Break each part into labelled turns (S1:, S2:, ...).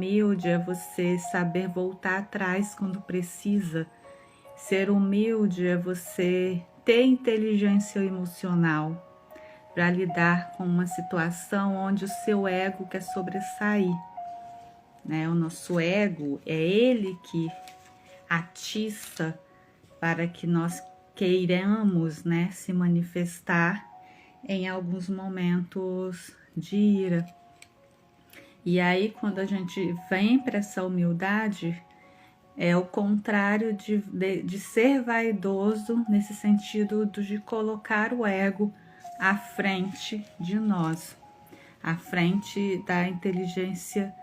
S1: humilde é você saber voltar atrás quando precisa. Ser humilde é você ter inteligência emocional para lidar com uma situação onde o seu ego quer sobressair, né? O nosso ego é ele que atiça para que nós queiramos, né, se manifestar em alguns momentos de ira. E aí, quando a gente vem para essa humildade, é o contrário de ser vaidoso, nesse sentido de colocar o ego à frente de nós, à frente da inteligência,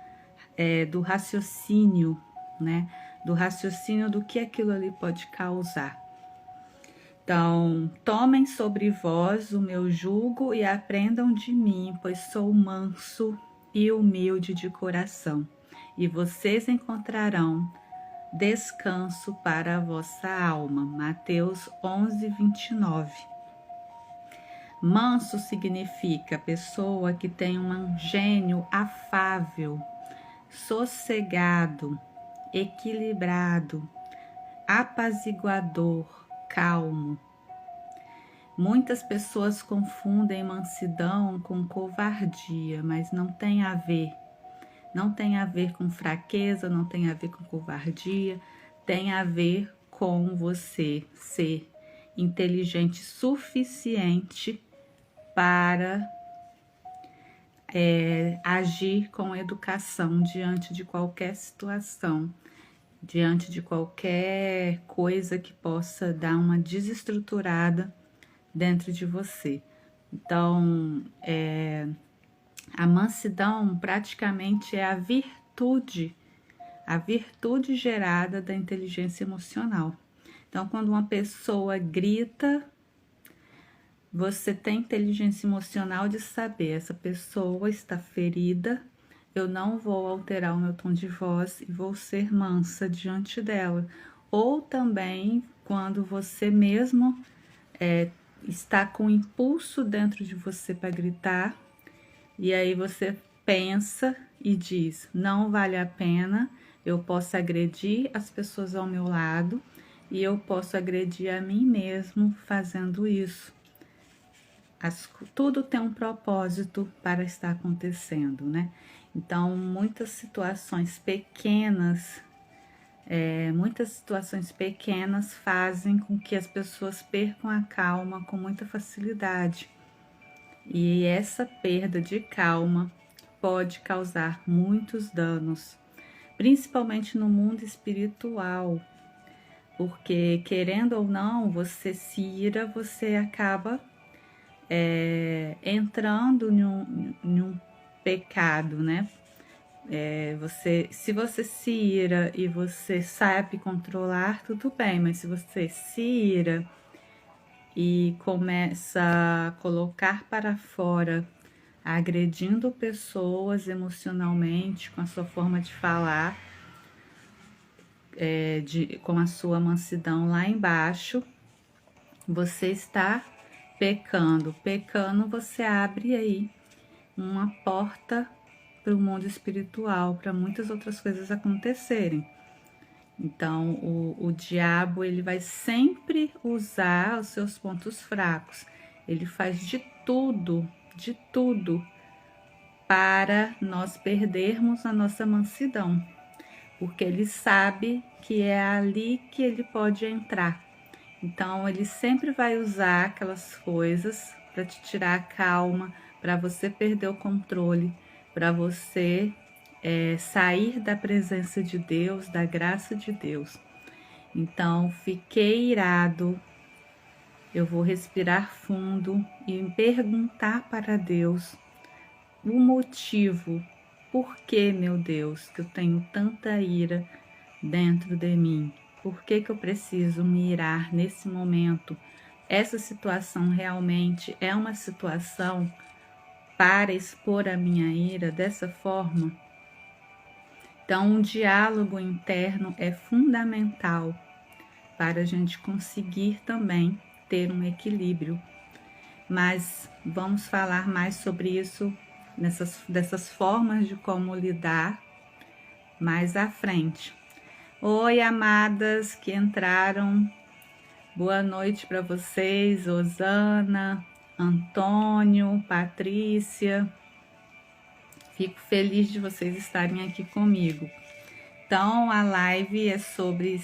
S1: do raciocínio, né? Do raciocínio do que aquilo ali pode causar. Então, tomem sobre vós o meu jugo e aprendam de mim, pois sou manso e humilde de coração, e vocês encontrarão descanso para a vossa alma. Mateus 11:29. Manso significa pessoa que tem um gênio afável, sossegado, equilibrado, apaziguador, calmo. Muitas pessoas confundem mansidão com covardia, mas não tem a ver. Não tem a ver com fraqueza, não tem a ver com covardia, tem a ver com você ser inteligente suficiente para agir com educação diante de qualquer situação, diante de qualquer coisa que possa dar uma desestruturada dentro de você. Então, a mansidão praticamente é a virtude gerada da inteligência emocional. Então, quando uma pessoa grita, você tem inteligência emocional de saber, essa pessoa está ferida, eu não vou alterar o meu tom de voz e vou ser mansa diante dela. Ou também, quando você mesmo está com impulso dentro de você para gritar, e aí você pensa e diz, não vale a pena, eu posso agredir as pessoas ao meu lado e eu posso agredir a mim mesmo fazendo isso. Tudo tem um propósito para estar acontecendo, né? Então, muitas situações pequenas fazem com que as pessoas percam a calma com muita facilidade. E essa perda de calma pode causar muitos danos, principalmente no mundo espiritual, porque querendo ou não, você se ira, você acaba entrando em um pecado, né? Se você se ira e você sabe controlar, tudo bem, mas se você se ira e começa a colocar para fora, agredindo pessoas emocionalmente, com a sua forma de falar, com a sua mansidão lá embaixo, você está pecando. Pecando, você abre aí uma porta para o mundo espiritual, para muitas outras coisas acontecerem. Então, o diabo, ele vai sempre usar os seus pontos fracos. Ele faz de tudo para nós perdermos a nossa mansidão, porque ele sabe que é ali que ele pode entrar. Então, ele sempre vai usar aquelas coisas para te tirar a calma, para você perder o controle, para você sair da presença de Deus, da graça de Deus. Então, fiquei irado, eu vou respirar fundo e perguntar para Deus o motivo, por que, meu Deus, que eu tenho tanta ira dentro de mim? Por que eu preciso me irar nesse momento? Essa situação realmente é uma situação para expor a minha ira dessa forma? Então, um diálogo interno é fundamental para a gente conseguir também ter um equilíbrio. Mas vamos falar mais sobre isso, dessas formas de como lidar mais à frente. Oi, amadas que entraram. Boa noite para vocês, Osana, Antônio, Patrícia. Fico feliz de vocês estarem aqui comigo. Então, a live é sobre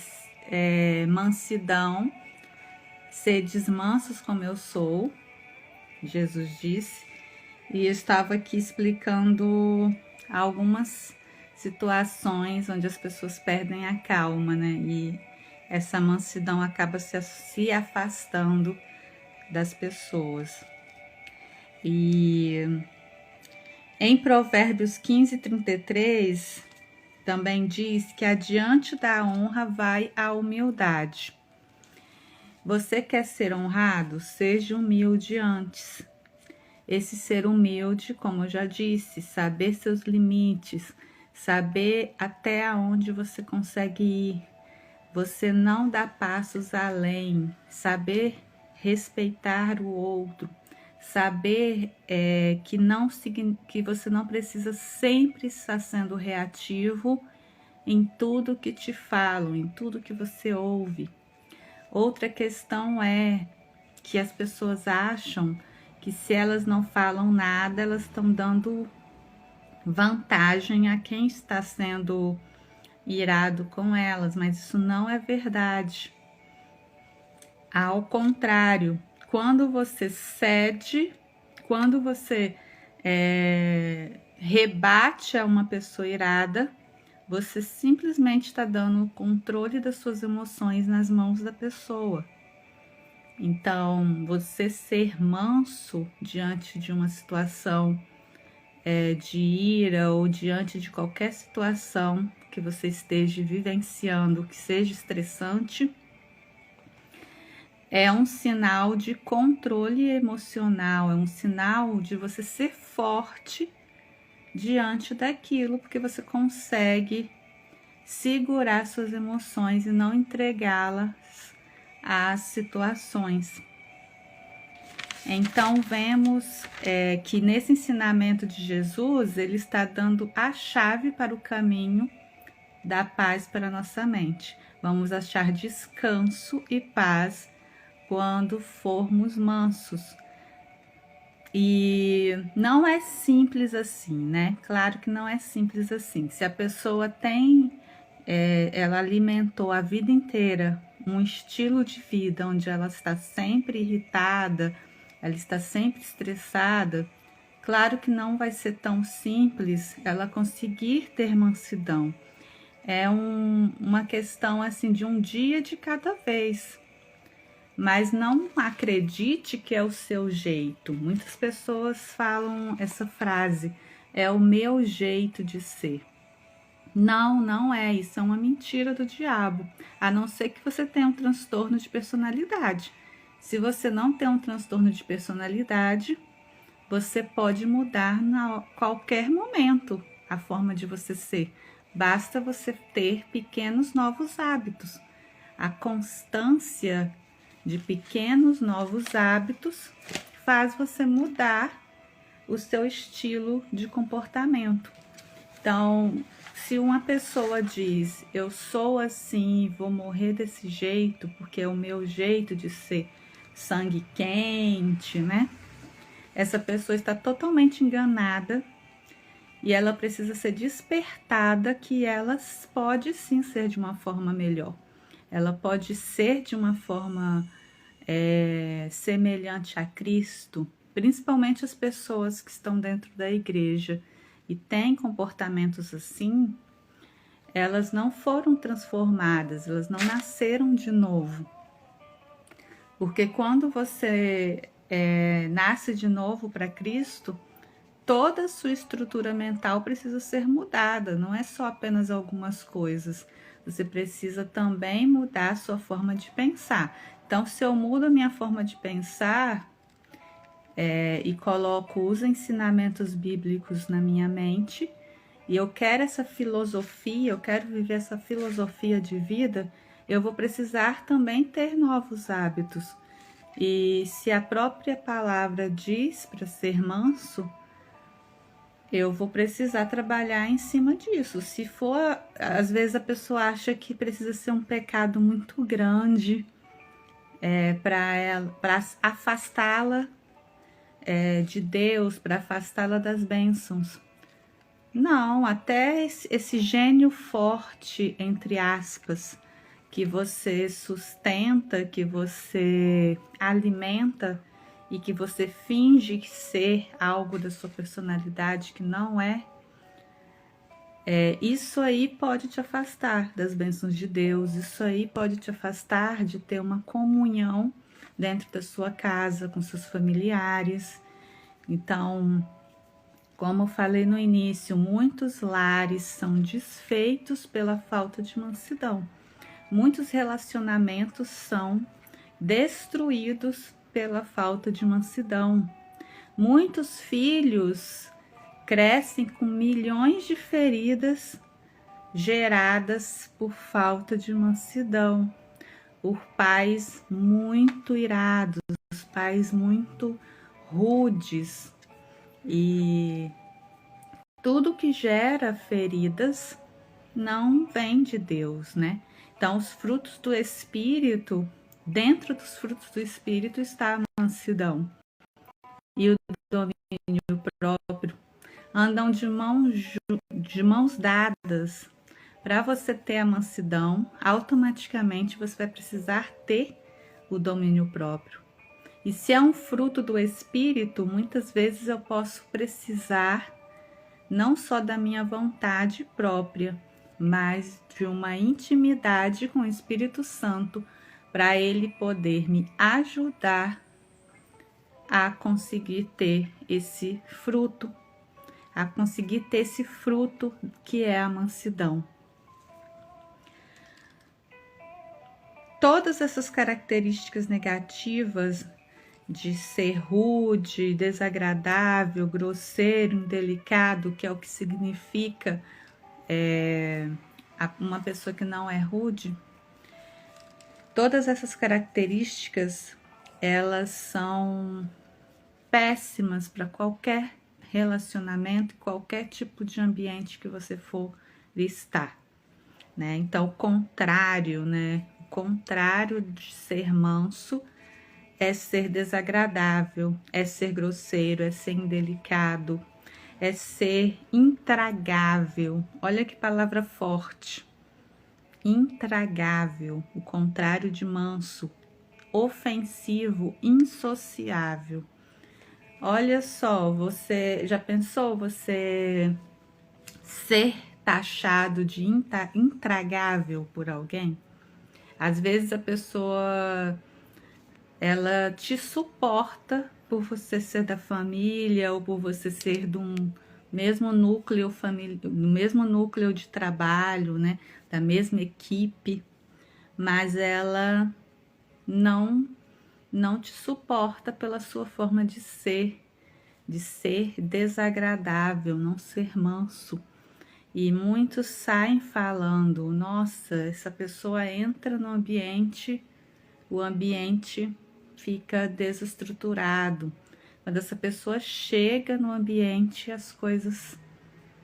S1: mansidão. Sedes mansos como eu sou, Jesus disse. E eu estava aqui explicando algumas situações onde as pessoas perdem a calma, né? E essa mansidão acaba se afastando das pessoas. E em Provérbios 15:33 também diz que adiante da honra vai a humildade. Você quer ser honrado? Seja humilde antes. Esse ser humilde, como eu já disse, saber seus limites, saber até onde você consegue ir, você não dá passos além, saber respeitar o outro, saber que você não precisa sempre estar sendo reativo em tudo que te falam, em tudo que você ouve. Outra questão é que as pessoas acham que se elas não falam nada, elas estão dando vantagem a quem está sendo irado com elas, mas isso não é verdade. Ao contrário, quando você cede, quando você rebate a uma pessoa irada, você simplesmente está dando o controle das suas emoções nas mãos da pessoa. Então, você ser manso diante de uma situação de ira ou diante de qualquer situação que você esteja vivenciando, que seja estressante, é um sinal de controle emocional, é um sinal de você ser forte diante daquilo, porque você consegue segurar suas emoções e não entregá-las às situações. Então, vemos que nesse ensinamento de Jesus, ele está dando a chave para o caminho da paz para a nossa mente. Vamos achar descanso e paz quando formos mansos. E não é simples assim, né? Claro que não é simples assim. Se a pessoa ela alimentou a vida inteira um estilo de vida onde ela está sempre irritada, ela está sempre estressada, claro que não vai ser tão simples ela conseguir ter mansidão. É uma questão assim de um dia de cada vez. Mas não acredite que é o seu jeito. Muitas pessoas falam essa frase, é o meu jeito de ser. Não, não é. Isso é uma mentira do diabo. A não ser que você tenha um transtorno de personalidade. Se você não tem um transtorno de personalidade, você pode mudar a qualquer momento a forma de você ser. Basta você ter pequenos novos hábitos. A constância de pequenos novos hábitos faz você mudar o seu estilo de comportamento. Então, se uma pessoa diz, eu sou assim, vou morrer desse jeito, porque é o meu jeito de ser sangue quente, né? Essa pessoa está totalmente enganada e ela precisa ser despertada que ela pode sim ser de uma forma melhor. Ela pode ser de uma forma semelhante a Cristo, principalmente as pessoas que estão dentro da igreja e têm comportamentos assim, elas não foram transformadas, elas não nasceram de novo. Porque quando você nasce de novo para Cristo, toda a sua estrutura mental precisa ser mudada, não é só apenas algumas coisas. Você precisa também mudar a sua forma de pensar. Então, se eu mudo a minha forma de pensar e coloco os ensinamentos bíblicos na minha mente, e eu quero essa filosofia, eu quero viver essa filosofia de vida, eu vou precisar também ter novos hábitos. E se a própria palavra diz para ser manso, eu vou precisar trabalhar em cima disso. Se for, às vezes a pessoa acha que precisa ser um pecado muito grande para afastá-la de Deus, para afastá-la das bênçãos. Não, até esse gênio forte, entre aspas, que você sustenta, que você alimenta e que você finge ser algo da sua personalidade que não é, isso aí pode te afastar das bênçãos de Deus, isso aí pode te afastar de ter uma comunhão dentro da sua casa, com seus familiares. Então, como eu falei no início, muitos lares são desfeitos pela falta de mansidão. Muitos relacionamentos são destruídos pela falta de mansidão. Muitos filhos crescem com milhões de feridas geradas por falta de mansidão, por pais muito irados, pais muito rudes, e tudo que gera feridas não vem de Deus, né? Então, os frutos do Espírito, dentro dos frutos do Espírito está a mansidão e o domínio próprio. Andam de mãos dadas. Para você ter a mansidão, automaticamente você vai precisar ter o domínio próprio. E se é um fruto do Espírito, muitas vezes eu posso precisar não só da minha vontade própria, mas de uma intimidade com o Espírito Santo, para ele poder me ajudar a conseguir ter esse fruto, que é a mansidão. Todas essas características negativas de ser rude, desagradável, grosseiro, indelicado, que é o que significa uma pessoa que não é rude, todas essas características, elas são péssimas para qualquer relacionamento, qualquer tipo de ambiente que você for estar, né? Então, o contrário, né? O contrário de ser manso é ser desagradável, é ser grosseiro, é ser indelicado, é ser intragável. Olha que palavra forte. Intragável, o contrário de manso, ofensivo, insociável. Olha só, você já pensou você ser taxado de intragável por alguém? Às vezes a pessoa ela te suporta por você ser da família ou por você ser de um mesmo núcleo do mesmo núcleo de trabalho, né, da mesma equipe, mas ela não te suporta pela sua forma de ser desagradável, não ser manso. E muitos saem falando: nossa, essa pessoa entra no ambiente, o ambiente fica desestruturado. Quando essa pessoa chega no ambiente, as coisas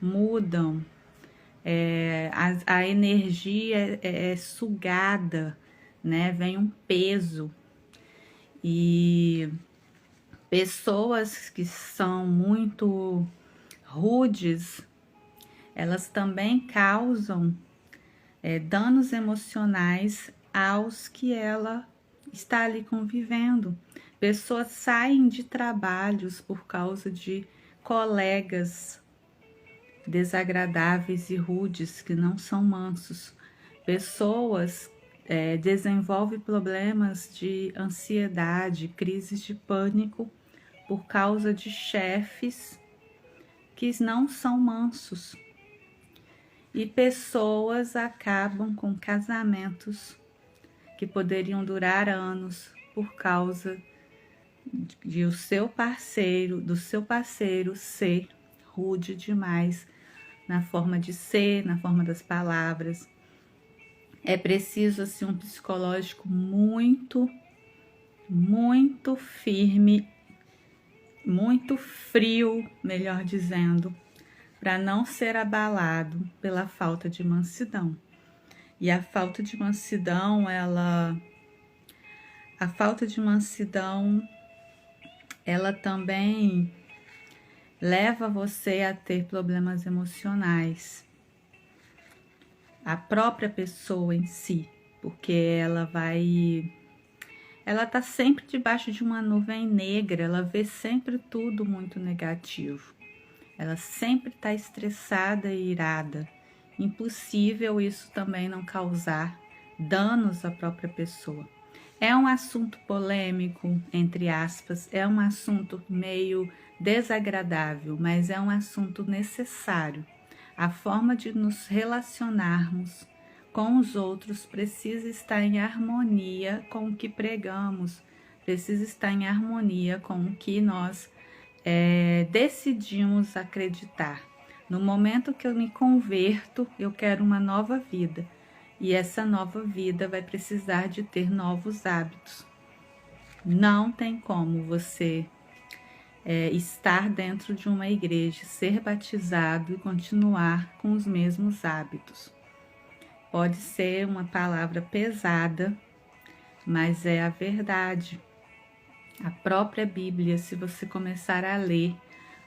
S1: mudam, a energia é sugada, né? Vem um peso. E pessoas que são muito rudes, elas também causam danos emocionais aos que ela está ali convivendo. Pessoas saem de trabalhos por causa de colegas desagradáveis e rudes que não são mansos. Pessoas desenvolvem problemas de ansiedade, crises de pânico por causa de chefes que não são mansos. E pessoas acabam com casamentos que poderiam durar anos por causa de do seu parceiro ser rude demais na forma de ser, na forma das palavras. É preciso assim um psicológico muito firme, muito frio, melhor dizendo, para não ser abalado pela falta de mansidão. E a falta de mansidão, ela também leva você a ter problemas emocionais. A própria pessoa em si, porque ela tá sempre debaixo de uma nuvem negra, ela vê sempre tudo muito negativo. Ela sempre está estressada e irada. Impossível isso também não causar danos à própria pessoa. É um assunto polêmico, entre aspas, é um assunto meio desagradável, mas é um assunto necessário. A forma de nos relacionarmos com os outros precisa estar em harmonia com o que pregamos, precisa estar em harmonia com o que nós decidimos acreditar. No momento que eu me converto, eu quero uma nova vida. E essa nova vida vai precisar de ter novos hábitos. Não tem como você estar dentro de uma igreja, ser batizado e continuar com os mesmos hábitos. Pode ser uma palavra pesada, mas é a verdade. A própria Bíblia, se você começar a ler,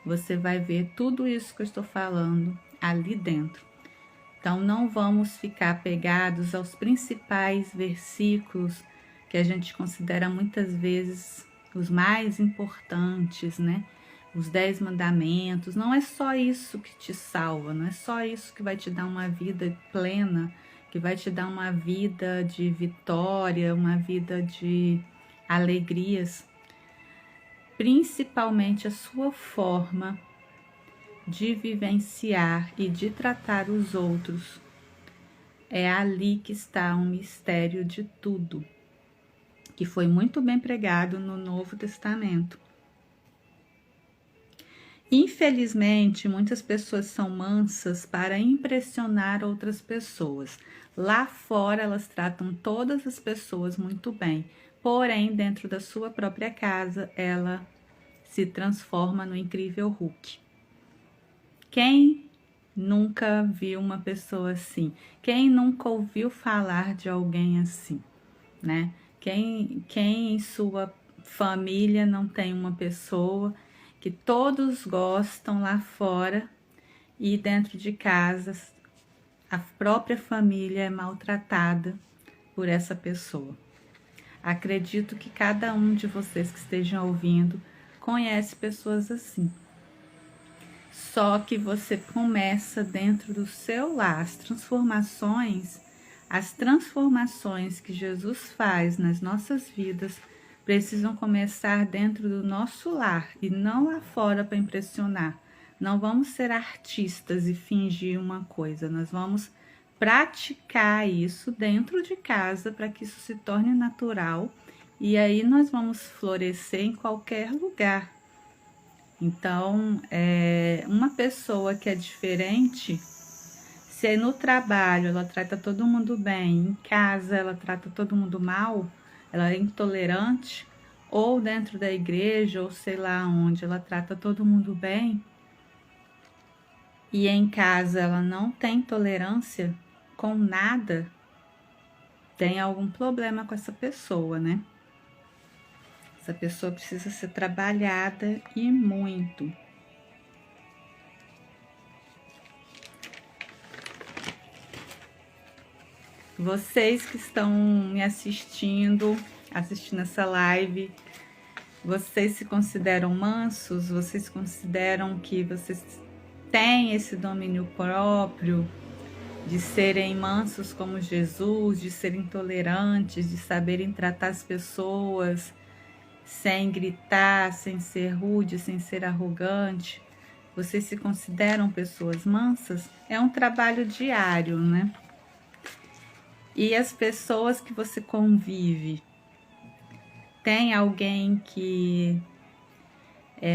S1: você vai ver tudo isso que eu estou falando ali dentro. Então, não vamos ficar apegados aos principais versículos que a gente considera muitas vezes os mais importantes, né? Os 10 mandamentos. Não é só isso que te salva, não é só isso que vai te dar uma vida plena, que vai te dar uma vida de vitória, uma vida de alegrias. Principalmente a sua forma de vivenciar e de tratar os outros. É ali que está um mistério de tudo, que foi muito bem pregado no Novo Testamento. Infelizmente, muitas pessoas são mansas para impressionar outras pessoas. Lá fora, elas tratam todas as pessoas muito bem, porém, dentro da sua própria casa, ela se transforma no incrível Hulk. Quem nunca viu uma pessoa assim? Quem nunca ouviu falar de alguém assim, né? Quem em sua família não tem uma pessoa que todos gostam lá fora e dentro de casa a própria família é maltratada por essa pessoa? Acredito que cada um de vocês que estejam ouvindo conhece pessoas assim. Só que você começa dentro do seu lar. As transformações que Jesus faz nas nossas vidas precisam começar dentro do nosso lar e não lá fora para impressionar. Não vamos ser artistas e fingir uma coisa, nós vamos praticar isso dentro de casa para que isso se torne natural e aí nós vamos florescer em qualquer lugar. Então, uma pessoa que é diferente, se no trabalho ela trata todo mundo bem, em casa ela trata todo mundo mal, ela é intolerante, ou dentro da igreja, ou sei lá onde, ela trata todo mundo bem, e em casa ela não tem tolerância com nada, tem algum problema com essa pessoa, né? Essa pessoa precisa ser trabalhada e muito. Vocês que estão me assistindo essa live, vocês se consideram mansos? Vocês consideram que vocês têm esse domínio próprio de serem mansos como Jesus, de serem tolerantes, de saberem tratar as pessoas sem gritar, sem ser rude, sem ser arrogante? Vocês se consideram pessoas mansas? É um trabalho diário, né? E as pessoas que você convive, tem alguém que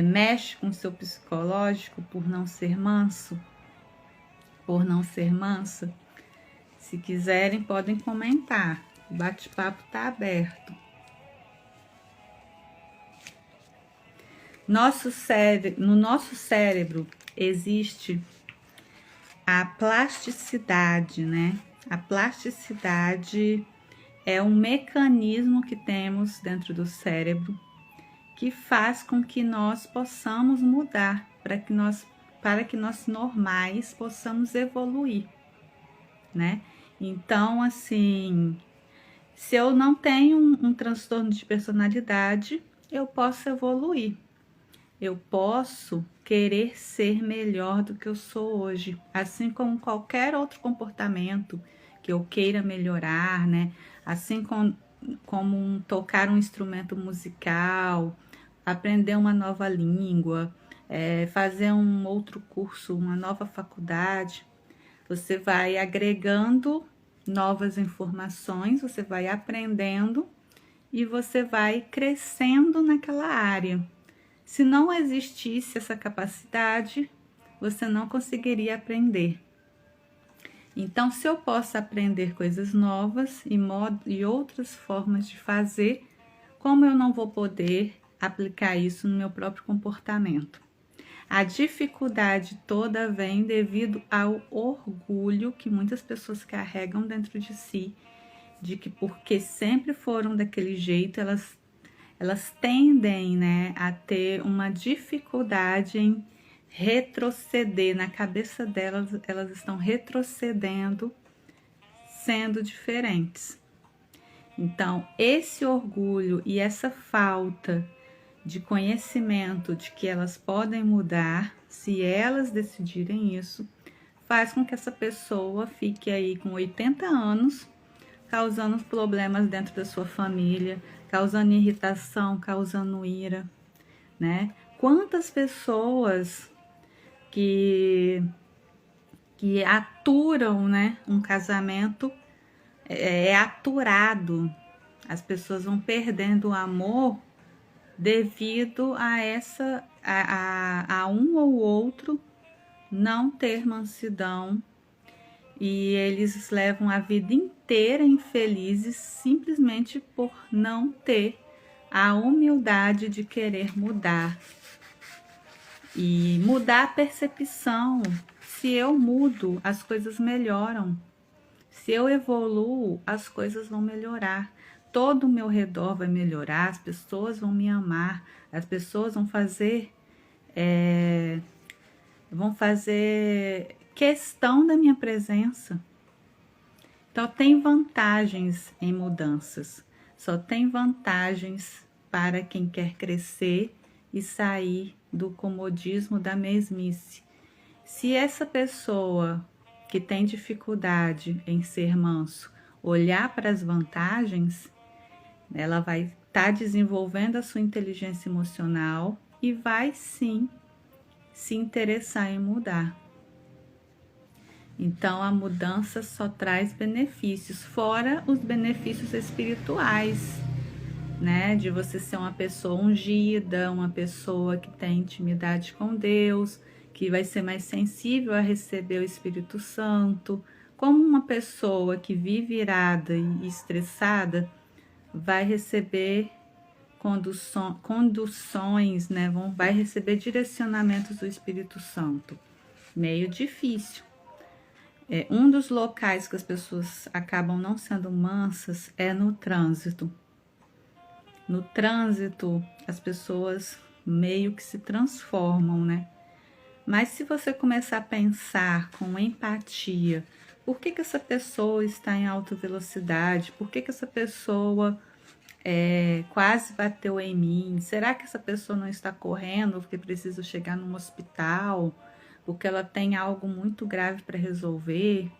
S1: mexe com o seu psicológico por não ser manso? Por não ser mansa? Se quiserem, podem comentar. O bate-papo está aberto. No nosso cérebro existe a plasticidade, né? A plasticidade é um mecanismo que temos dentro do cérebro que faz com que nós possamos mudar, para que nós normais possamos evoluir, né? Então, assim, se eu não tenho um transtorno de personalidade, eu posso evoluir. Eu posso querer ser melhor do que eu sou hoje, assim como qualquer outro comportamento que eu queira melhorar, né? Assim como tocar um instrumento musical, aprender uma nova língua, fazer um outro curso, uma nova faculdade. Você vai agregando novas informações, você vai aprendendo e você vai crescendo naquela área. Se não existisse essa capacidade, você não conseguiria aprender. Então, se eu posso aprender coisas novas e outras formas de fazer, como eu não vou poder aplicar isso no meu próprio comportamento? A dificuldade toda vem devido ao orgulho que muitas pessoas carregam dentro de si, de que porque sempre foram daquele jeito, elas tendem, né, a ter uma dificuldade em retroceder. Na cabeça delas, elas estão retrocedendo, sendo diferentes. Então, esse orgulho e essa falta de conhecimento de que elas podem mudar, se elas decidirem isso, faz com que essa pessoa fique aí com 80 anos, causando problemas dentro da sua família, causando irritação, causando ira, né? Quantas pessoas que aturam, né, um casamento é aturado, as pessoas vão perdendo o amor devido a um ou outro não ter mansidão, e eles levam a vida inteira infelizes simplesmente por não ter a humildade de querer mudar. E mudar a percepção. Se eu mudo, as coisas melhoram. Se eu evoluo, as coisas vão melhorar. Todo o meu redor vai melhorar, as pessoas vão me amar, as pessoas vão fazer questão da minha presença. Então, tem vantagens em mudanças, só tem vantagens para quem quer crescer e sair do comodismo da mesmice. Se essa pessoa que tem dificuldade em ser manso olhar para as vantagens, ela vai estar desenvolvendo a sua inteligência emocional e vai sim se interessar em mudar. Então, a mudança só traz benefícios, fora os benefícios espirituais, né? De você ser uma pessoa ungida, uma pessoa que tem intimidade com Deus, que vai ser mais sensível a receber o Espírito Santo. Como uma pessoa que vive irada e estressada vai receber conduções, né? Vai receber direcionamentos do Espírito Santo. Meio difícil. Um dos locais que as pessoas acabam não sendo mansas é no trânsito. No trânsito, as pessoas meio que se transformam, né? Mas se você começar a pensar com empatia, por que essa pessoa está em alta velocidade? Por que essa pessoa quase bateu em mim? Será que essa pessoa não está correndo porque precisa chegar num hospital? Porque ela tem algo muito grave para resolver?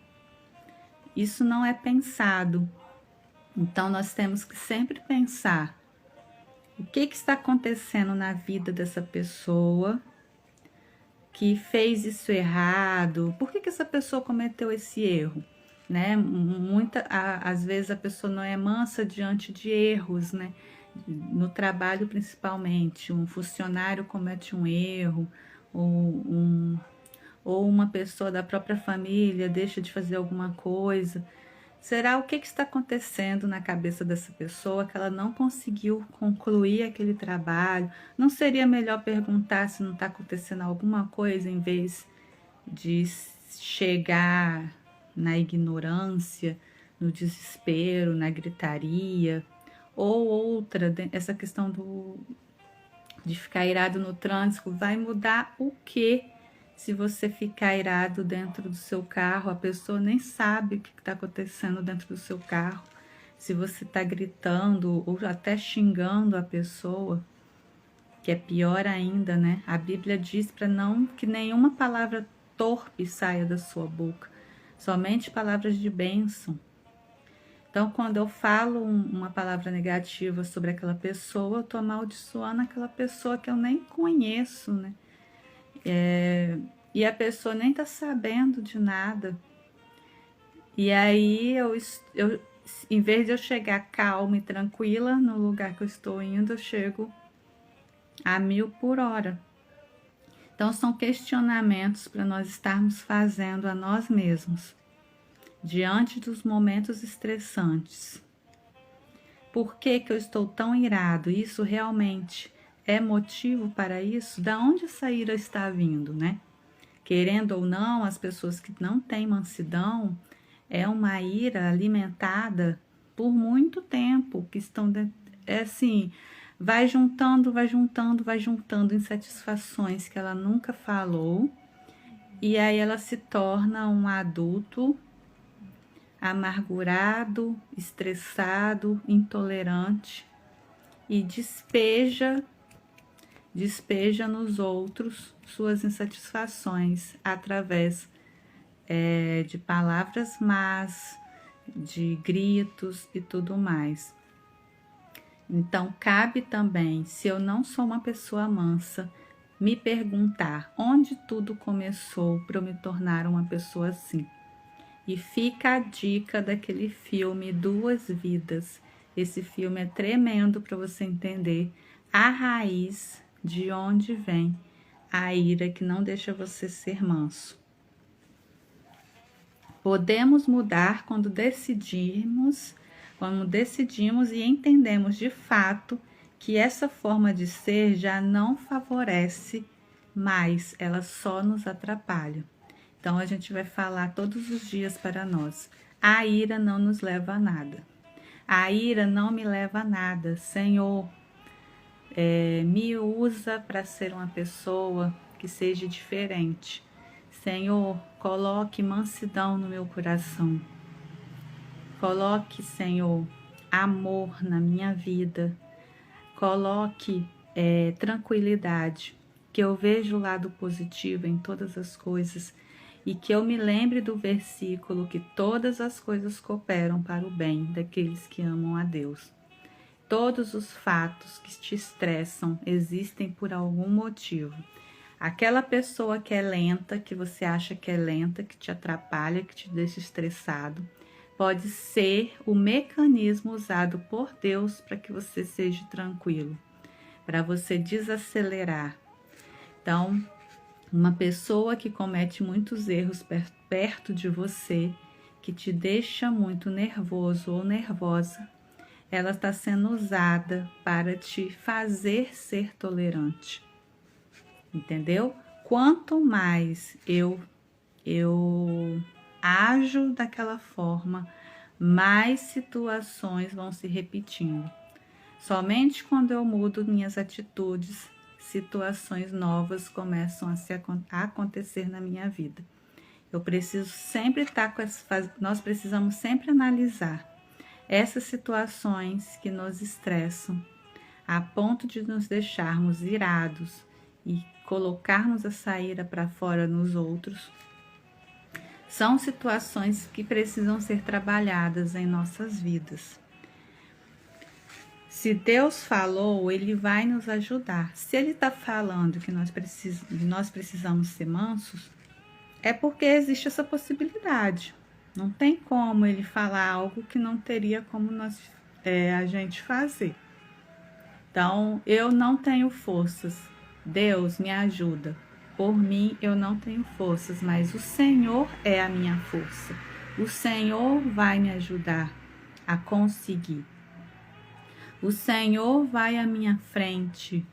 S1: Isso não é pensado. Então, nós temos que sempre pensar o que está acontecendo na vida dessa pessoa que fez isso errado. Por que essa pessoa cometeu esse erro? Né? Às vezes a pessoa não é mansa diante de erros, né? No trabalho principalmente, um funcionário comete um erro, ou uma pessoa da própria família deixa de fazer alguma coisa. Será o que está acontecendo na cabeça dessa pessoa que ela não conseguiu concluir aquele trabalho? Não seria melhor perguntar se não está acontecendo alguma coisa em vez de chegar na ignorância, no desespero, na gritaria, ou outra, essa questão de ficar irado no trânsito, vai mudar o quê? Se você ficar irado dentro do seu carro, a pessoa nem sabe o que está acontecendo dentro do seu carro. Se você está gritando ou até xingando a pessoa, que é pior ainda, né? A Bíblia diz para não que nenhuma palavra torpe saia da sua boca, somente palavras de bênção. Então, quando eu falo uma palavra negativa sobre aquela pessoa, eu estou amaldiçoando aquela pessoa que eu nem conheço, né? E a pessoa nem está sabendo de nada. E aí, em vez de eu chegar calma e tranquila no lugar que eu estou indo, eu chego a 1000 por hora. Então, são questionamentos para nós estarmos fazendo a nós mesmos, diante dos momentos estressantes. Por que que eu estou tão irado? Isso realmente é motivo para isso? Da onde essa ira está vindo, né? Querendo ou não, as pessoas que não têm mansidão, é uma ira alimentada por muito tempo, que estão, assim, vai juntando insatisfações que ela nunca falou, e aí ela se torna um adulto amargurado, estressado, intolerante e despeja nos outros suas insatisfações através de palavras más, de gritos e tudo mais. Então, cabe também, se eu não sou uma pessoa mansa, me perguntar onde tudo começou para eu me tornar uma pessoa assim. E fica a dica daquele filme Duas Vidas. Esse filme é tremendo para você entender a raiz de onde vem a ira que não deixa você ser manso. Podemos mudar quando decidimos e entendemos de fato que essa forma de ser já não favorece mais, ela só nos atrapalha. Então, a gente vai falar todos os dias para nós. A ira não nos leva a nada. A ira não me leva a nada. Senhor, me usa para ser uma pessoa que seja diferente. Senhor, coloque mansidão no meu coração. Coloque, Senhor, amor na minha vida. Coloque tranquilidade. Que eu veja o lado positivo em todas as coisas. E que eu me lembre do versículo que todas as coisas cooperam para o bem daqueles que amam a Deus. Todos os fatos que te estressam existem por algum motivo. Aquela pessoa que é lenta, que você acha que é lenta, que te atrapalha, que te deixa estressado, pode ser o mecanismo usado por Deus para que você seja tranquilo, para você desacelerar. Então, uma pessoa que comete muitos erros perto de você, que te deixa muito nervoso ou nervosa, ela está sendo usada para te fazer ser tolerante. Entendeu? Quanto mais eu ajo daquela forma, mais situações vão se repetindo. Somente quando eu mudo minhas atitudes, situações novas começam a acontecer na minha vida. Eu preciso sempre estar nós precisamos sempre analisar essas situações que nos estressam, a ponto de nos deixarmos irados e colocarmos essa ira para fora nos outros. São situações que precisam ser trabalhadas em nossas vidas. Se Deus falou, Ele vai nos ajudar. Se Ele está falando que nós precisamos ser mansos, é porque existe essa possibilidade. Não tem como Ele falar algo que não teria como a gente fazer. Então, eu não tenho forças. Deus me ajuda. Por mim, eu não tenho forças, mas o Senhor é a minha força. O Senhor vai me ajudar a conseguir. O Senhor vai à minha frente.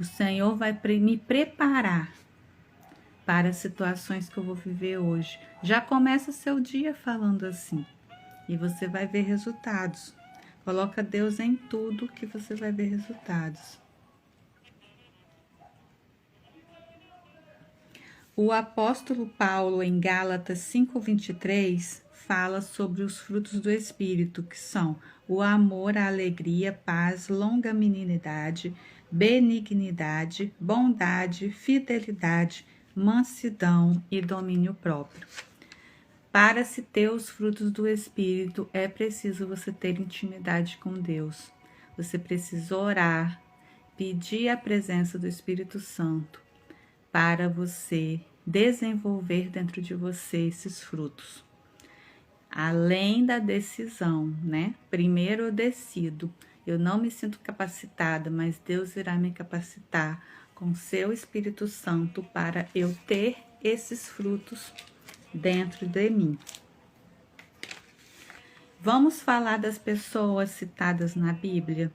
S1: O Senhor vai me preparar para as situações que eu vou viver hoje. Já começa o seu dia falando assim e você vai ver resultados. Coloca Deus em tudo que você vai ver resultados. O apóstolo Paulo, em Gálatas 5:23, fala sobre os frutos do Espírito, que são o amor, a alegria, paz, longanimidade, benignidade, bondade, fidelidade, mansidão e domínio próprio. Para se ter os frutos do Espírito, é preciso você ter intimidade com Deus. Você precisa orar, pedir a presença do Espírito Santo para você desenvolver dentro de você esses frutos. Além da decisão, né? Primeiro eu decido, eu não me sinto capacitada, mas Deus irá me capacitar com seu Espírito Santo para eu ter esses frutos dentro de mim. Vamos falar das pessoas citadas na Bíblia?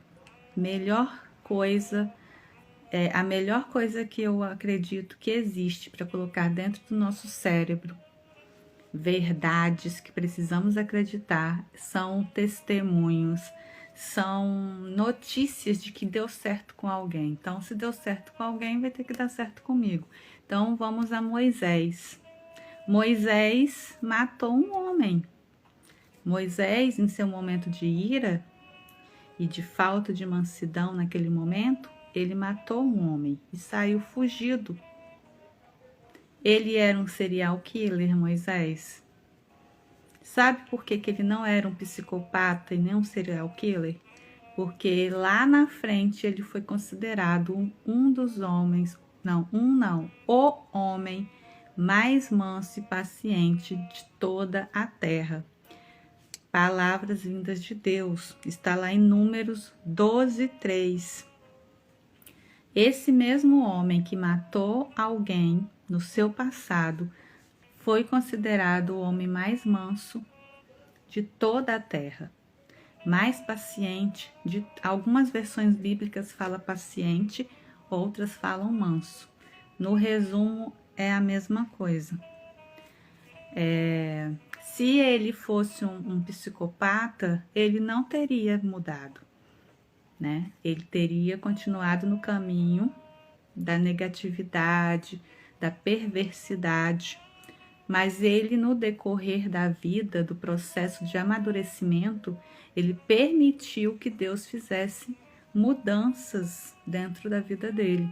S1: A melhor coisa que eu acredito que existe para colocar dentro do nosso cérebro, verdades que precisamos acreditar, são testemunhos, são notícias de que deu certo com alguém. Então, se deu certo com alguém, vai ter que dar certo comigo. Então, vamos a Moisés. Moisés matou um homem. Moisés, em seu momento de ira e de falta de mansidão naquele momento, ele matou um homem e saiu fugido. Ele era um serial killer, Moisés. Sabe por que ele não era um psicopata e nem um serial killer? Porque lá na frente ele foi considerado o homem mais manso e paciente de toda a terra. Palavras vindas de Deus, está lá em Números 12:3. Esse mesmo homem que matou alguém no seu passado foi considerado o homem mais manso de toda a terra, mais paciente. Algumas versões bíblicas falam paciente, outras falam manso. No resumo, é a mesma coisa. Se ele fosse um psicopata, ele não teria mudado, né? Ele teria continuado no caminho da negatividade, da perversidade, mas ele, no decorrer da vida, do processo de amadurecimento, ele permitiu que Deus fizesse mudanças dentro da vida dele.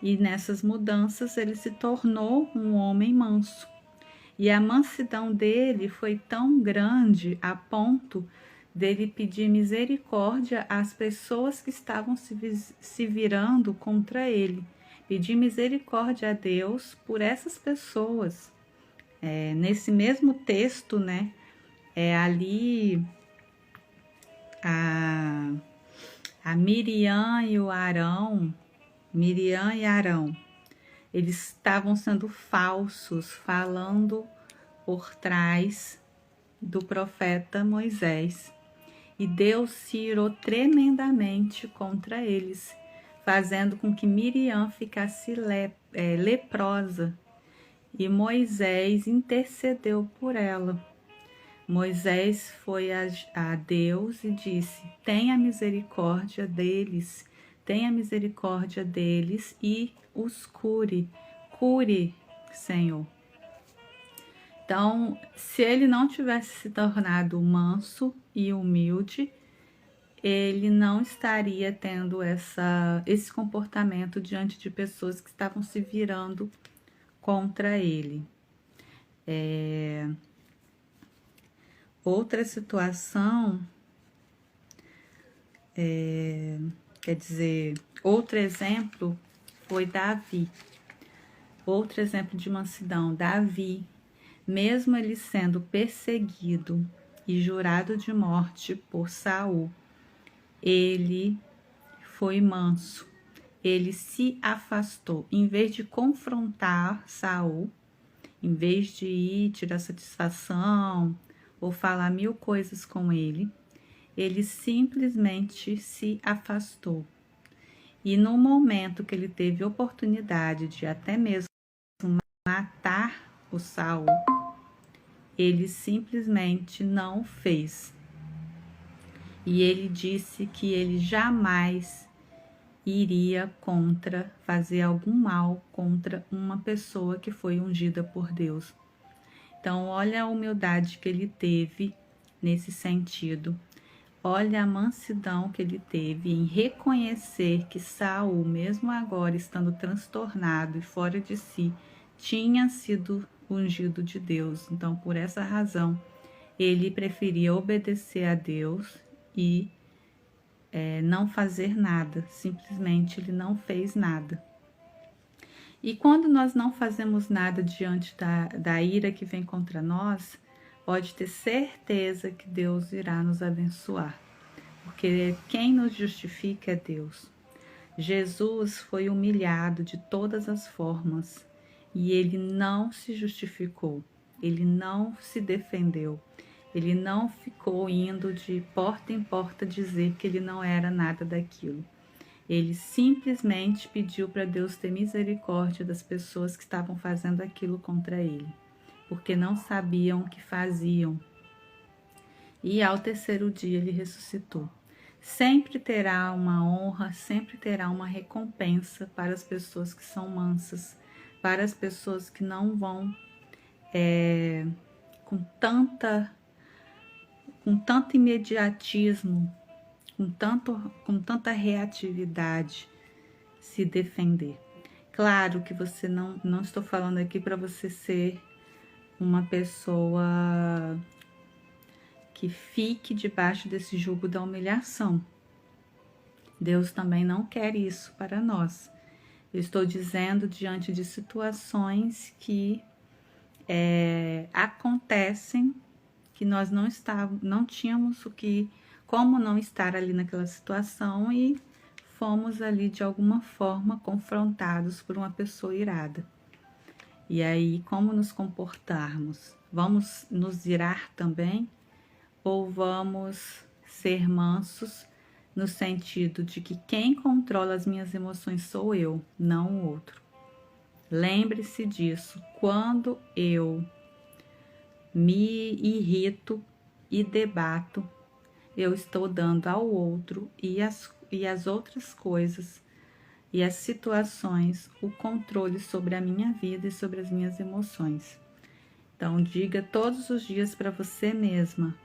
S1: E nessas mudanças ele se tornou um homem manso. E a mansidão dele foi tão grande a ponto dele pedir misericórdia às pessoas que estavam se virando contra ele. Pedir misericórdia a Deus por essas pessoas. Nesse mesmo texto, né? Ali a Miriam e Arão, eles estavam sendo falsos, falando por trás do profeta Moisés. E Deus se irou tremendamente contra eles, fazendo com que Miriam ficasse leprosa. E Moisés intercedeu por ela. Moisés foi a Deus e disse: tenha misericórdia deles, e os cure, Senhor. Então, se ele não tivesse se tornado manso e humilde, ele não estaria tendo esse comportamento diante de pessoas que estavam se virando contra ele. Outra situação, outro exemplo foi Davi. Outro exemplo de mansidão, Davi, mesmo ele sendo perseguido e jurado de morte por Saul, ele foi manso. Ele se afastou, em vez de confrontar Saul, em vez de ir tirar satisfação ou falar 1000 coisas com ele simplesmente se afastou. E no momento que ele teve oportunidade de até mesmo matar o Saul, ele simplesmente não fez. E ele disse que ele jamais iria fazer algum mal contra uma pessoa que foi ungida por Deus. Então, olha a humildade que ele teve nesse sentido. Olha a mansidão que ele teve em reconhecer que Saul, mesmo agora estando transtornado e fora de si, tinha sido ungido de Deus. Então, por essa razão, ele preferia obedecer a Deus e não fazer nada. Simplesmente ele não fez nada. E quando nós não fazemos nada diante da ira que vem contra nós, pode ter certeza que Deus irá nos abençoar, porque quem nos justifica é Deus. Jesus foi humilhado de todas as formas e ele não se justificou, ele não se defendeu, ele não ficou indo de porta em porta dizer que ele não era nada daquilo. Ele simplesmente pediu para Deus ter misericórdia das pessoas que estavam fazendo aquilo contra ele, porque não sabiam o que faziam. E ao terceiro dia ele ressuscitou. Sempre terá uma honra, sempre terá uma recompensa para as pessoas que são mansas, para as pessoas que não vão com tanto imediatismo, com tanta reatividade se defender. Claro que você não estou falando aqui para você ser uma pessoa que fique debaixo desse jugo da humilhação. Deus também não quer isso para nós. Eu estou dizendo diante de situações que acontecem, que nós não tínhamos como não estar ali naquela situação e fomos ali de alguma forma confrontados por uma pessoa irada. E aí, como nos comportarmos? Vamos nos irar também? Ou vamos ser mansos no sentido de que quem controla as minhas emoções sou eu, não o outro? Lembre-se disso. Quando eu me irrito e debato, eu estou dando ao outro e as outras coisas e as situações o controle sobre a minha vida e sobre as minhas emoções. Então, diga todos os dias para você mesma: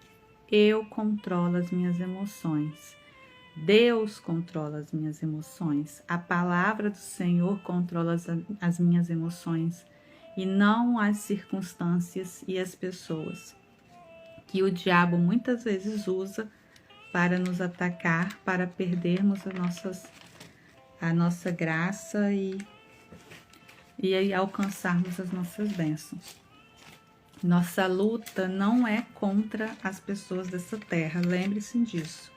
S1: eu controlo as minhas emoções. Deus controla as minhas emoções. A palavra do Senhor controla as minhas emoções e não as circunstâncias e as pessoas que o diabo muitas vezes usa para nos atacar, para perdermos a nossa graça e alcançarmos as nossas bênçãos. Nossa luta não é contra as pessoas dessa terra, lembre-se disso.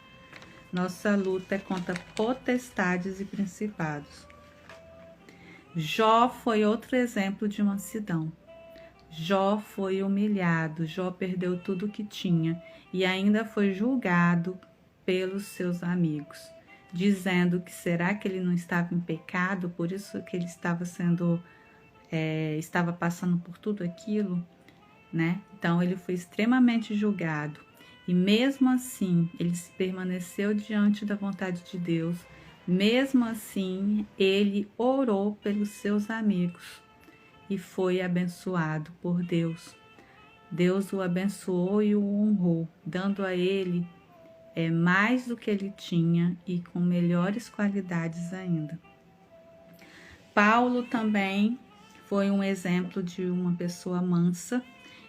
S1: Nossa luta é contra potestades e principados. Jó foi outro exemplo de mansidão. Jó foi humilhado, Jó perdeu tudo o que tinha e ainda foi julgado pelos seus amigos, dizendo que será que ele não estava em pecado, por isso que ele estava passando por tudo aquilo, né? Então ele foi extremamente julgado. E mesmo assim, ele permaneceu diante da vontade de Deus. Mesmo assim, ele orou pelos seus amigos e foi abençoado por Deus. Deus o abençoou e o honrou, dando a ele mais do que ele tinha e com melhores qualidades ainda. Paulo também foi um exemplo de uma pessoa mansa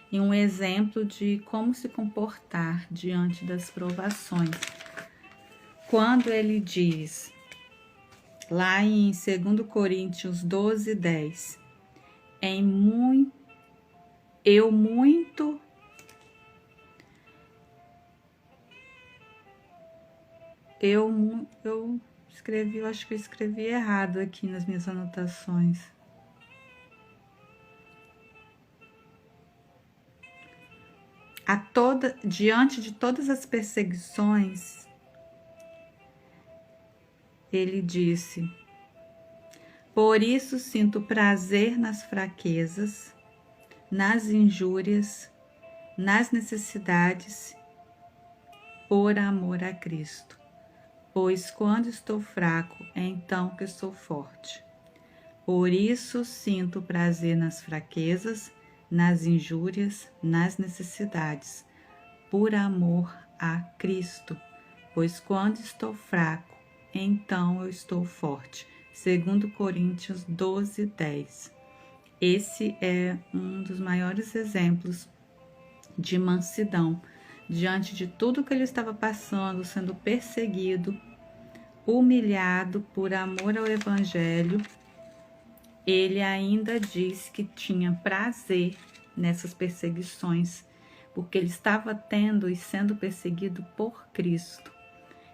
S1: e um exemplo de como se comportar diante das provações. Quando ele diz, lá em 2 Coríntios 12:10, eu escrevi, eu acho que eu escrevi errado aqui nas minhas anotações. Diante de todas as perseguições, ele disse: Por isso sinto prazer nas fraquezas, nas injúrias, nas necessidades, por amor a Cristo. Pois quando estou fraco, é então que sou forte. Por isso sinto prazer nas fraquezas, nas injúrias, nas necessidades, por amor a Cristo. Pois quando estou fraco, então eu estou forte. 2 Coríntios 12, 10. Esse é um dos maiores exemplos de mansidão. Diante de tudo que ele estava passando, sendo perseguido, humilhado por amor ao Evangelho, ele ainda diz que tinha prazer nessas perseguições, porque ele estava tendo e sendo perseguido por Cristo.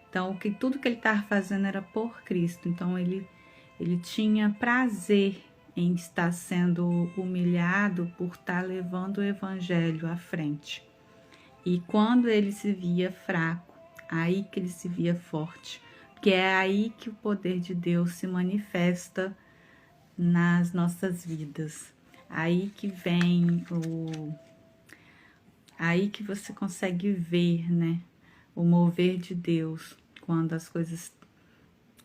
S1: Então, tudo que ele estava fazendo era por Cristo. Então, ele tinha prazer em estar sendo humilhado por estar levando o Evangelho à frente. E quando ele se via fraco, aí que ele se via forte, porque é aí que o poder de Deus se manifesta nas nossas vidas. Aí que vem aí que você consegue ver, né, o mover de Deus, quando as coisas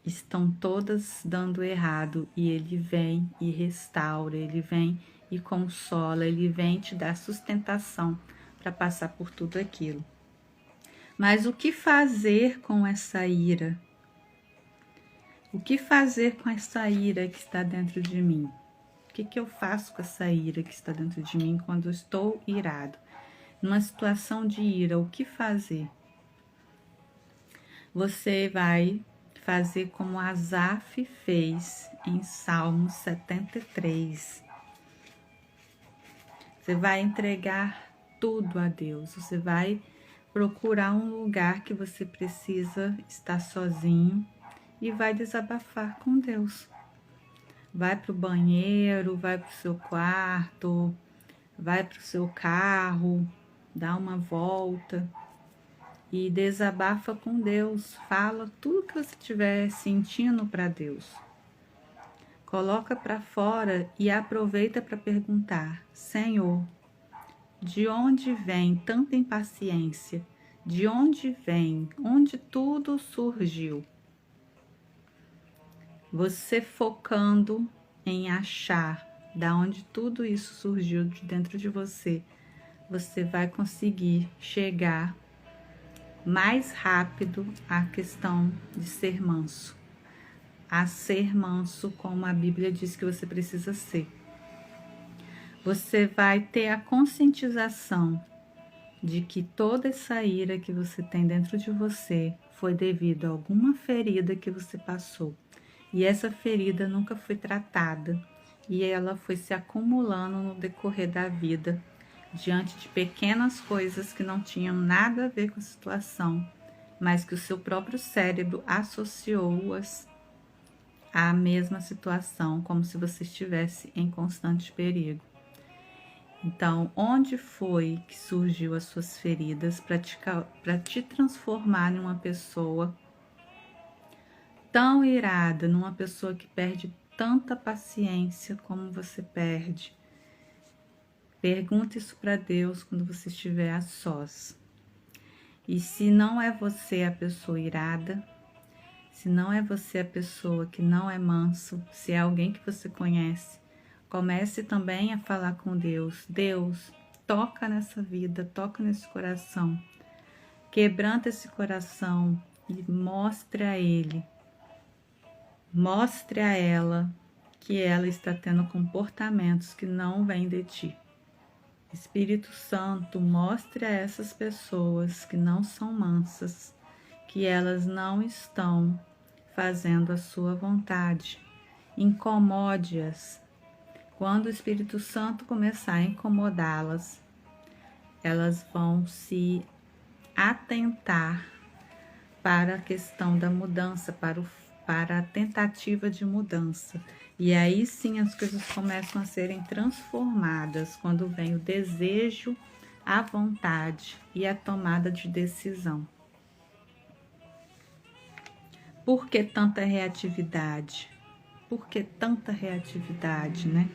S1: estão todas dando errado, e ele vem e restaura, ele vem e consola, ele vem te dar sustentação para passar por tudo aquilo. Mas o que fazer com essa ira? O que fazer com essa ira que está dentro de mim? O que eu faço com essa ira que está dentro de mim quando eu estou irado? Numa situação de ira, o que fazer? Você vai fazer como Asaf fez em Salmo 73. Você vai entregar tudo a Deus. Você vai procurar um lugar que você precisa estar sozinho e vai desabafar com Deus. Vai para o banheiro, vai para o seu quarto, vai para o seu carro, dá uma volta e desabafa com Deus. Fala tudo que você estiver sentindo para Deus. Coloca para fora e aproveita para perguntar: Senhor, de onde vem tanta impaciência? De onde vem? Onde tudo surgiu? Você focando em achar da onde tudo isso surgiu de dentro de você, você vai conseguir chegar mais rápido à questão de ser manso. A ser manso, como a Bíblia diz que você precisa ser. Você vai ter a conscientização de que toda essa ira que você tem dentro de você foi devido a alguma ferida que você passou. E essa ferida nunca foi tratada. E ela foi se acumulando no decorrer da vida, diante de pequenas coisas que não tinham nada a ver com a situação, mas que o seu próprio cérebro associou-as à mesma situação, como se você estivesse em constante perigo. Então, onde foi que surgiu as suas feridas para te transformar numa pessoa tão irada, numa pessoa que perde tanta paciência como você perde? Pergunta isso para Deus quando você estiver a sós. E se não é você a pessoa irada, se não é você a pessoa que não é manso, se é alguém que você conhece, comece também a falar com Deus. Deus, toca nessa vida, toca nesse coração. Quebranta esse coração e mostre a ele, mostre a ela que ela está tendo comportamentos que não vêm de ti. Espírito Santo, mostre a essas pessoas que não são mansas, que elas não estão fazendo a sua vontade. Incomode-as. Quando o Espírito Santo começar a incomodá-las, elas vão se atentar para a questão da mudança, para a tentativa de mudança. E aí sim as coisas começam a serem transformadas, quando vem o desejo, a vontade e a tomada de decisão. Por que tanta reatividade? por que tanta reatividade, né?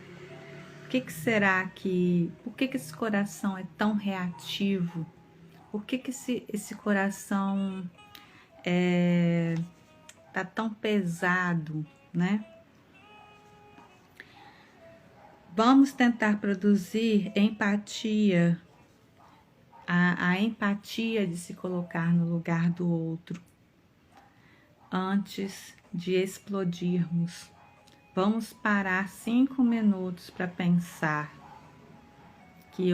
S1: Por que esse coração é tão reativo? Por que esse coração tá tão pesado, né? Vamos tentar produzir empatia, a empatia de se colocar no lugar do outro, antes de explodirmos. Vamos parar 5 minutos para pensar que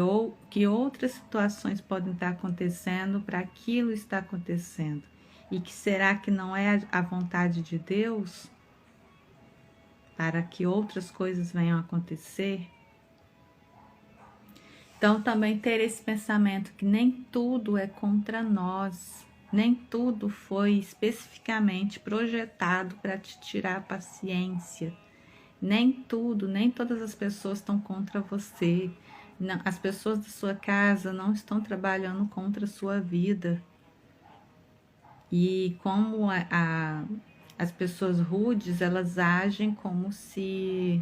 S1: outras situações podem estar acontecendo para aquilo estar acontecendo. E que será que não é a vontade de Deus para que outras coisas venham a acontecer? Então, também ter esse pensamento que nem tudo é contra nós, nem tudo foi especificamente projetado para te tirar a paciência, nem todas as pessoas estão contra você, não, as pessoas da sua casa não estão trabalhando contra a sua vida. E como as pessoas rudes, elas agem como se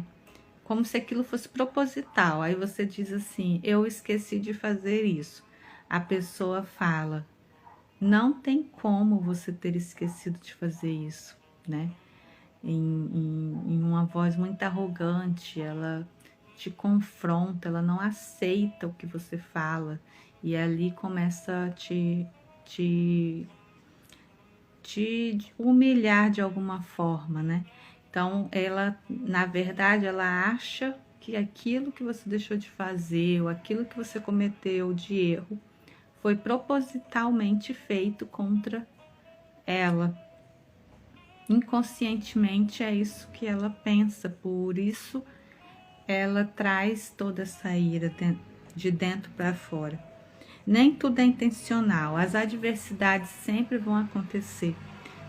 S1: aquilo fosse proposital. Aí você diz assim, eu esqueci de fazer isso. A pessoa fala, não tem como você ter esquecido de fazer isso, né? Em uma voz muito arrogante, ela te confronta, ela não aceita o que você fala. E ali começa a te humilhar de alguma forma, né? Então, ela, na verdade, ela acha que aquilo que você deixou de fazer, ou aquilo que você cometeu de erro, foi propositalmente feito contra ela. Inconscientemente é isso que ela pensa, por isso ela traz toda essa ira de dentro para fora. Nem tudo é intencional, as adversidades sempre vão acontecer.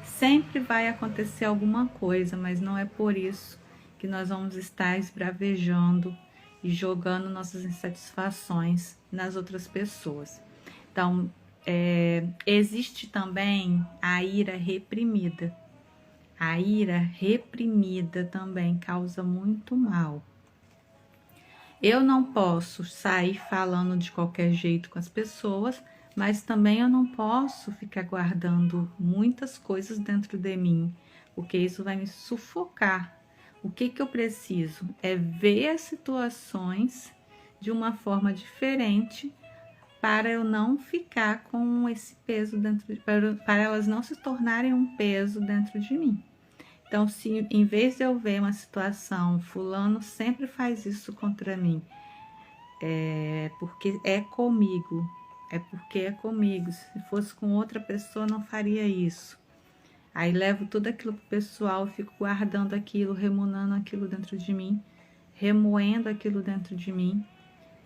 S1: Sempre vai acontecer alguma coisa, mas não é por isso que nós vamos estar esbravejando e jogando nossas insatisfações nas outras pessoas. Então, existe também a ira reprimida. A ira reprimida também causa muito mal. Eu não posso sair falando de qualquer jeito com as pessoas, mas também eu não posso ficar guardando muitas coisas dentro de mim, porque isso vai me sufocar. O que eu preciso é ver as situações de uma forma diferente para eu não ficar com esse peso para elas não se tornarem um peso dentro de mim. Então, se em vez de eu ver uma situação, fulano sempre faz isso contra mim, porque é comigo, se fosse com outra pessoa não faria isso. Aí levo tudo aquilo pro pessoal, fico guardando aquilo, remoendo aquilo dentro de mim, remoendo aquilo dentro de mim.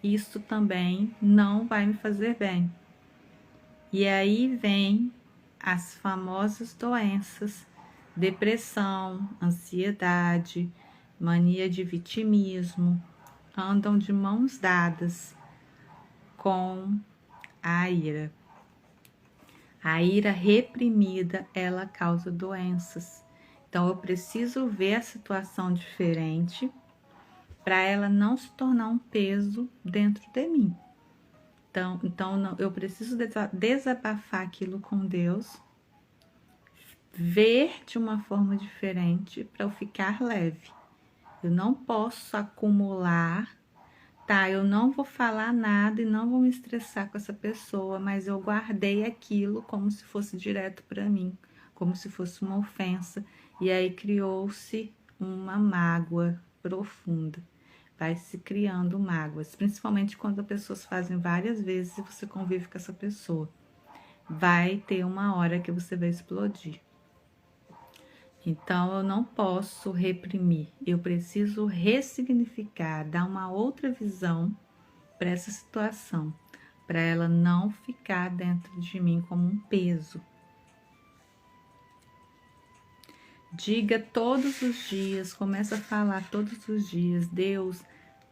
S1: Isso também não vai me fazer bem. E aí vem as famosas doenças, depressão, ansiedade, mania de vitimismo, andam de mãos dadas com a ira. A ira reprimida, ela causa doenças. Então, eu preciso ver a situação diferente para ela não se tornar um peso dentro de mim. Então eu preciso desabafar aquilo com Deus, ver de uma forma diferente para eu ficar leve. Eu não posso acumular, tá? Eu não vou falar nada e não vou me estressar com essa pessoa, mas eu guardei aquilo como se fosse direto para mim, como se fosse uma ofensa, e aí criou-se uma mágoa profunda. Vai se criando mágoas, principalmente quando as pessoas fazem várias vezes e você convive com essa pessoa. Vai ter uma hora que você vai explodir. Então, eu não posso reprimir, eu preciso ressignificar, dar uma outra visão para essa situação, para ela não ficar dentro de mim como um peso. Diga todos os dias, começa a falar todos os dias, Deus,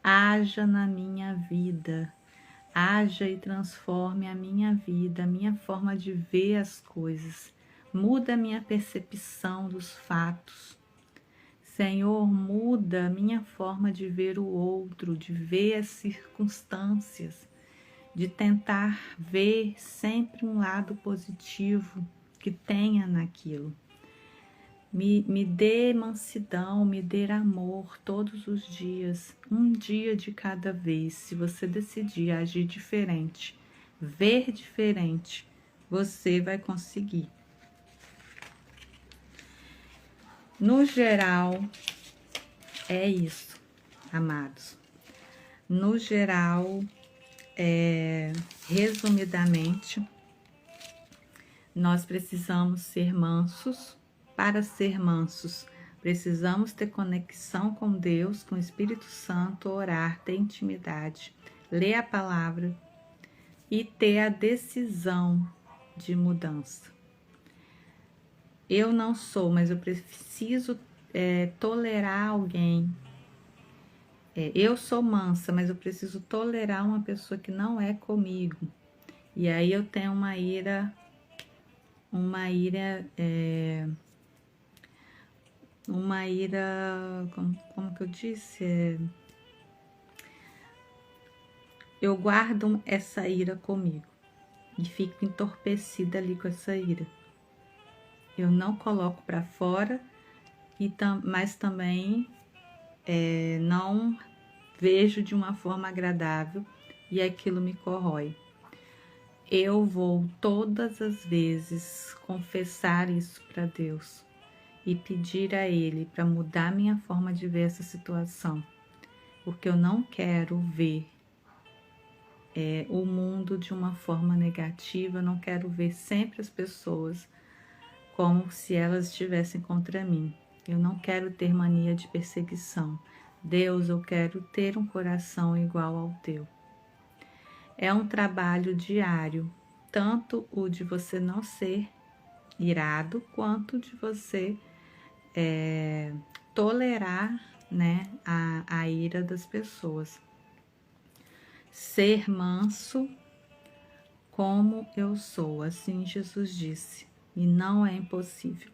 S1: haja na minha vida, haja e transforme a minha vida, a minha forma de ver as coisas, muda a minha percepção dos fatos. Senhor, muda a minha forma de ver o outro, de ver as circunstâncias, de tentar ver sempre um lado positivo que tenha naquilo. Me dê mansidão, me dê amor todos os dias, um dia de cada vez. Se você decidir agir diferente, ver diferente, você vai conseguir. No geral, é isso, amados. No geral, resumidamente, nós precisamos ser mansos. Para ser mansos, precisamos ter conexão com Deus, com o Espírito Santo, orar, ter intimidade, ler a palavra e ter a decisão de mudança. Eu não sou, mas eu preciso tolerar alguém. Eu sou mansa, mas eu preciso tolerar uma pessoa que não é comigo. E aí eu tenho uma ira, como que eu disse? Eu guardo essa ira comigo e fico entorpecida ali com essa ira. Eu não coloco para fora, mas também não vejo de uma forma agradável e aquilo me corrói. Eu vou todas as vezes confessar isso para Deus e pedir a Ele para mudar minha forma de ver essa situação, porque eu não quero ver o mundo de uma forma negativa, eu não quero ver sempre as pessoas como se elas estivessem contra mim. Eu não quero ter mania de perseguição. Deus, eu quero ter um coração igual ao teu. É um trabalho diário, tanto o de você não ser irado, quanto de você tolerar, né, a ira das pessoas. Ser manso como eu sou, assim Jesus disse, e não é impossível.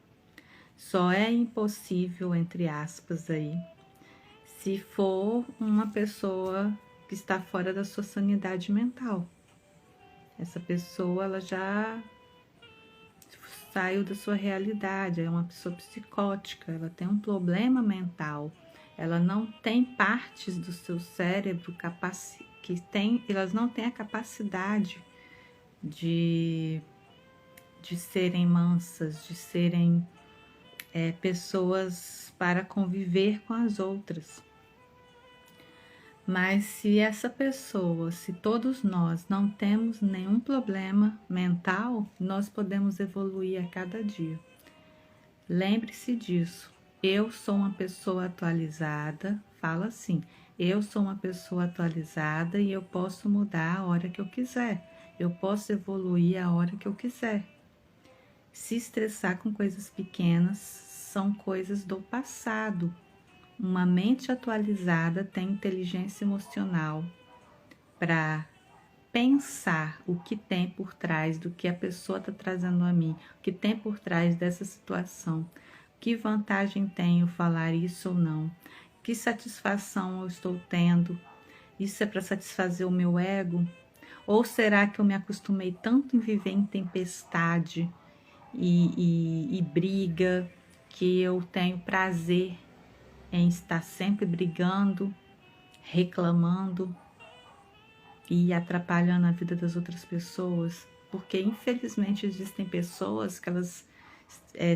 S1: Só é impossível, entre aspas aí, se for uma pessoa que está fora da sua sanidade mental. Essa pessoa, ela já saiu da sua realidade, é uma pessoa psicótica, ela tem um problema mental, ela não tem partes do seu cérebro elas não têm a capacidade de serem mansas, de serem pessoas para conviver com as outras. Mas se todos nós não temos nenhum problema mental, nós podemos evoluir a cada dia. Lembre-se disso. Eu sou uma pessoa atualizada, fala assim, eu sou uma pessoa atualizada e eu posso mudar a hora que eu quiser. Eu posso evoluir a hora que eu quiser. Se estressar com coisas pequenas são coisas do passado. Uma mente atualizada tem inteligência emocional para pensar o que tem por trás do que a pessoa está trazendo a mim, o que tem por trás dessa situação, que vantagem tem eu falar isso ou não, que satisfação eu estou tendo, isso é para satisfazer o meu ego? Ou será que eu me acostumei tanto em viver em tempestade e briga, que eu tenho prazer em estar sempre brigando, reclamando e atrapalhando a vida das outras pessoas? Porque infelizmente existem pessoas que elas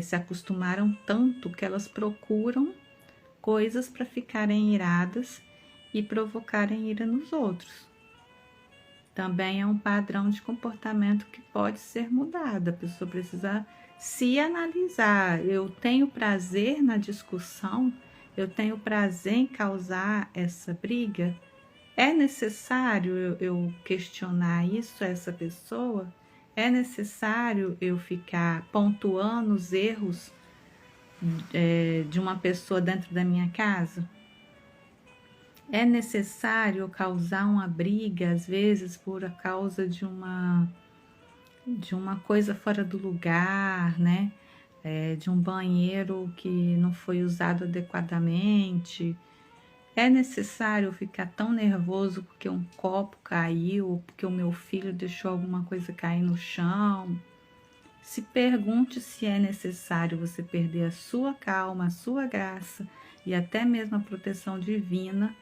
S1: se acostumaram tanto que elas procuram coisas para ficarem iradas e provocarem ira nos outros. Também é um padrão de comportamento que pode ser mudado. A pessoa precisa se analisar. Eu tenho prazer na discussão? Eu tenho prazer em causar essa briga? É necessário eu questionar isso a essa pessoa? É necessário eu ficar pontuando os erros de uma pessoa dentro da minha casa? É necessário causar uma briga, às vezes, por causa de uma coisa fora do lugar, né? de um banheiro que não foi usado adequadamente. É necessário ficar tão nervoso porque um copo caiu, porque o meu filho deixou alguma coisa cair no chão? Se pergunte se é necessário você perder a sua calma, a sua graça e até mesmo a proteção divina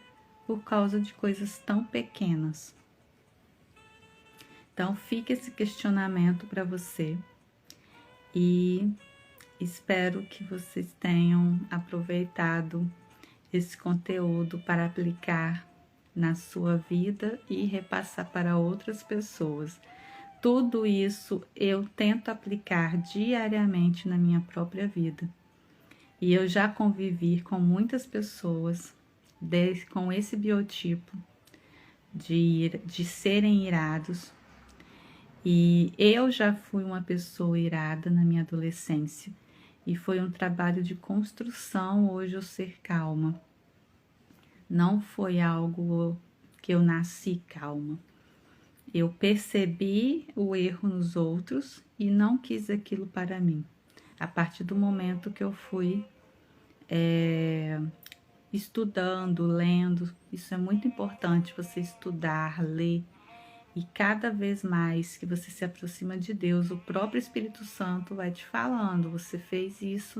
S1: por causa de coisas tão pequenas. Então, fica esse questionamento para você e espero que vocês tenham aproveitado esse conteúdo para aplicar na sua vida e repassar para outras pessoas. Tudo isso eu tento aplicar diariamente na minha própria vida. E eu já convivi com muitas pessoas com esse biotipo de serem irados. E eu já fui uma pessoa irada na minha adolescência. E foi um trabalho de construção hoje eu ser calma. Não foi algo que eu nasci calma. Eu percebi o erro nos outros e não quis aquilo para mim. A partir do momento que eu fui estudando, lendo, isso é muito importante, você estudar, ler. E cada vez mais que você se aproxima de Deus, o próprio Espírito Santo vai te falando, você fez isso,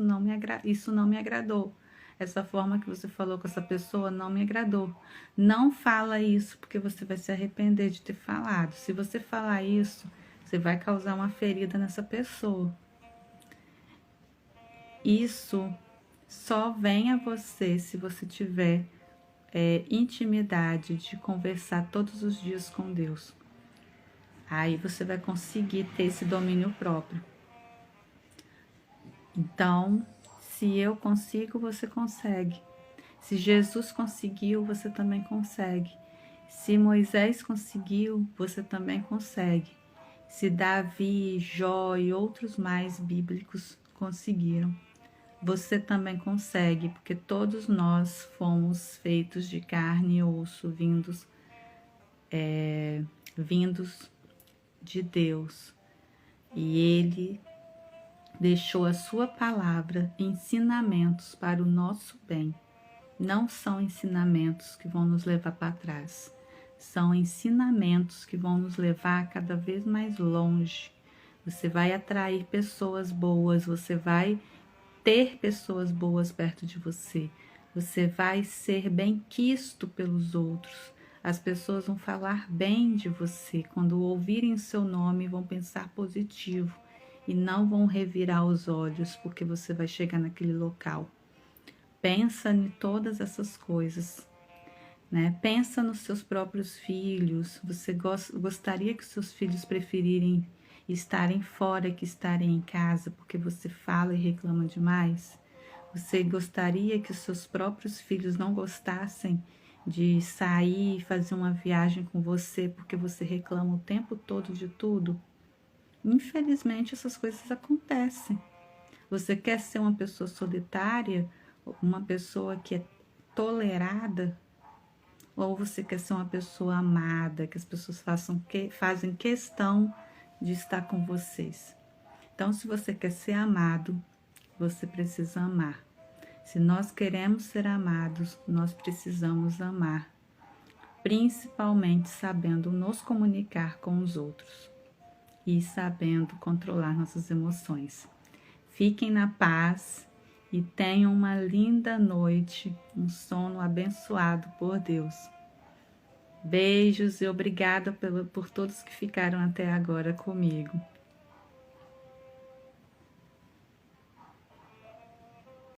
S1: isso não me agradou. Essa forma que você falou com essa pessoa não me agradou. Não fala isso, porque você vai se arrepender de ter falado. Se você falar isso, você vai causar uma ferida nessa pessoa. Isso só vem a você se você tiver intimidade de conversar todos os dias com Deus. Aí você vai conseguir ter esse domínio próprio. Então, se eu consigo, você consegue. Se Jesus conseguiu, você também consegue. Se Moisés conseguiu, você também consegue. Se Davi, Jó e outros mais bíblicos conseguiram, você também consegue, porque todos nós fomos feitos de carne e osso, vindos de Deus. E Ele deixou a sua palavra, ensinamentos para o nosso bem. Não são ensinamentos que vão nos levar para trás. São ensinamentos que vão nos levar cada vez mais longe. Você vai atrair pessoas boas, você vai ter pessoas boas perto de você. Você vai ser bem quisto pelos outros. As pessoas vão falar bem de você. Quando ouvirem o seu nome, vão pensar positivo e não vão revirar os olhos, porque você vai chegar naquele local. Pensa em todas essas coisas, né? Pensa nos seus próprios filhos. Você gostaria que seus filhos preferirem estarem fora que estarem em casa, porque você fala e reclama demais? Você gostaria que seus próprios filhos não gostassem de sair e fazer uma viagem com você, porque você reclama o tempo todo de tudo? Infelizmente, essas coisas acontecem. Você quer ser uma pessoa solitária, uma pessoa que é tolerada, ou você quer ser uma pessoa amada, que as pessoas fazem questão de estar com vocês? Então, se você quer ser amado, você precisa amar. Se nós queremos ser amados, nós precisamos amar, principalmente sabendo nos comunicar com os outros e sabendo controlar nossas emoções. Fiquem na paz e tenham uma linda noite, um sono abençoado por Deus. Beijos e obrigada por todos que ficaram até agora comigo.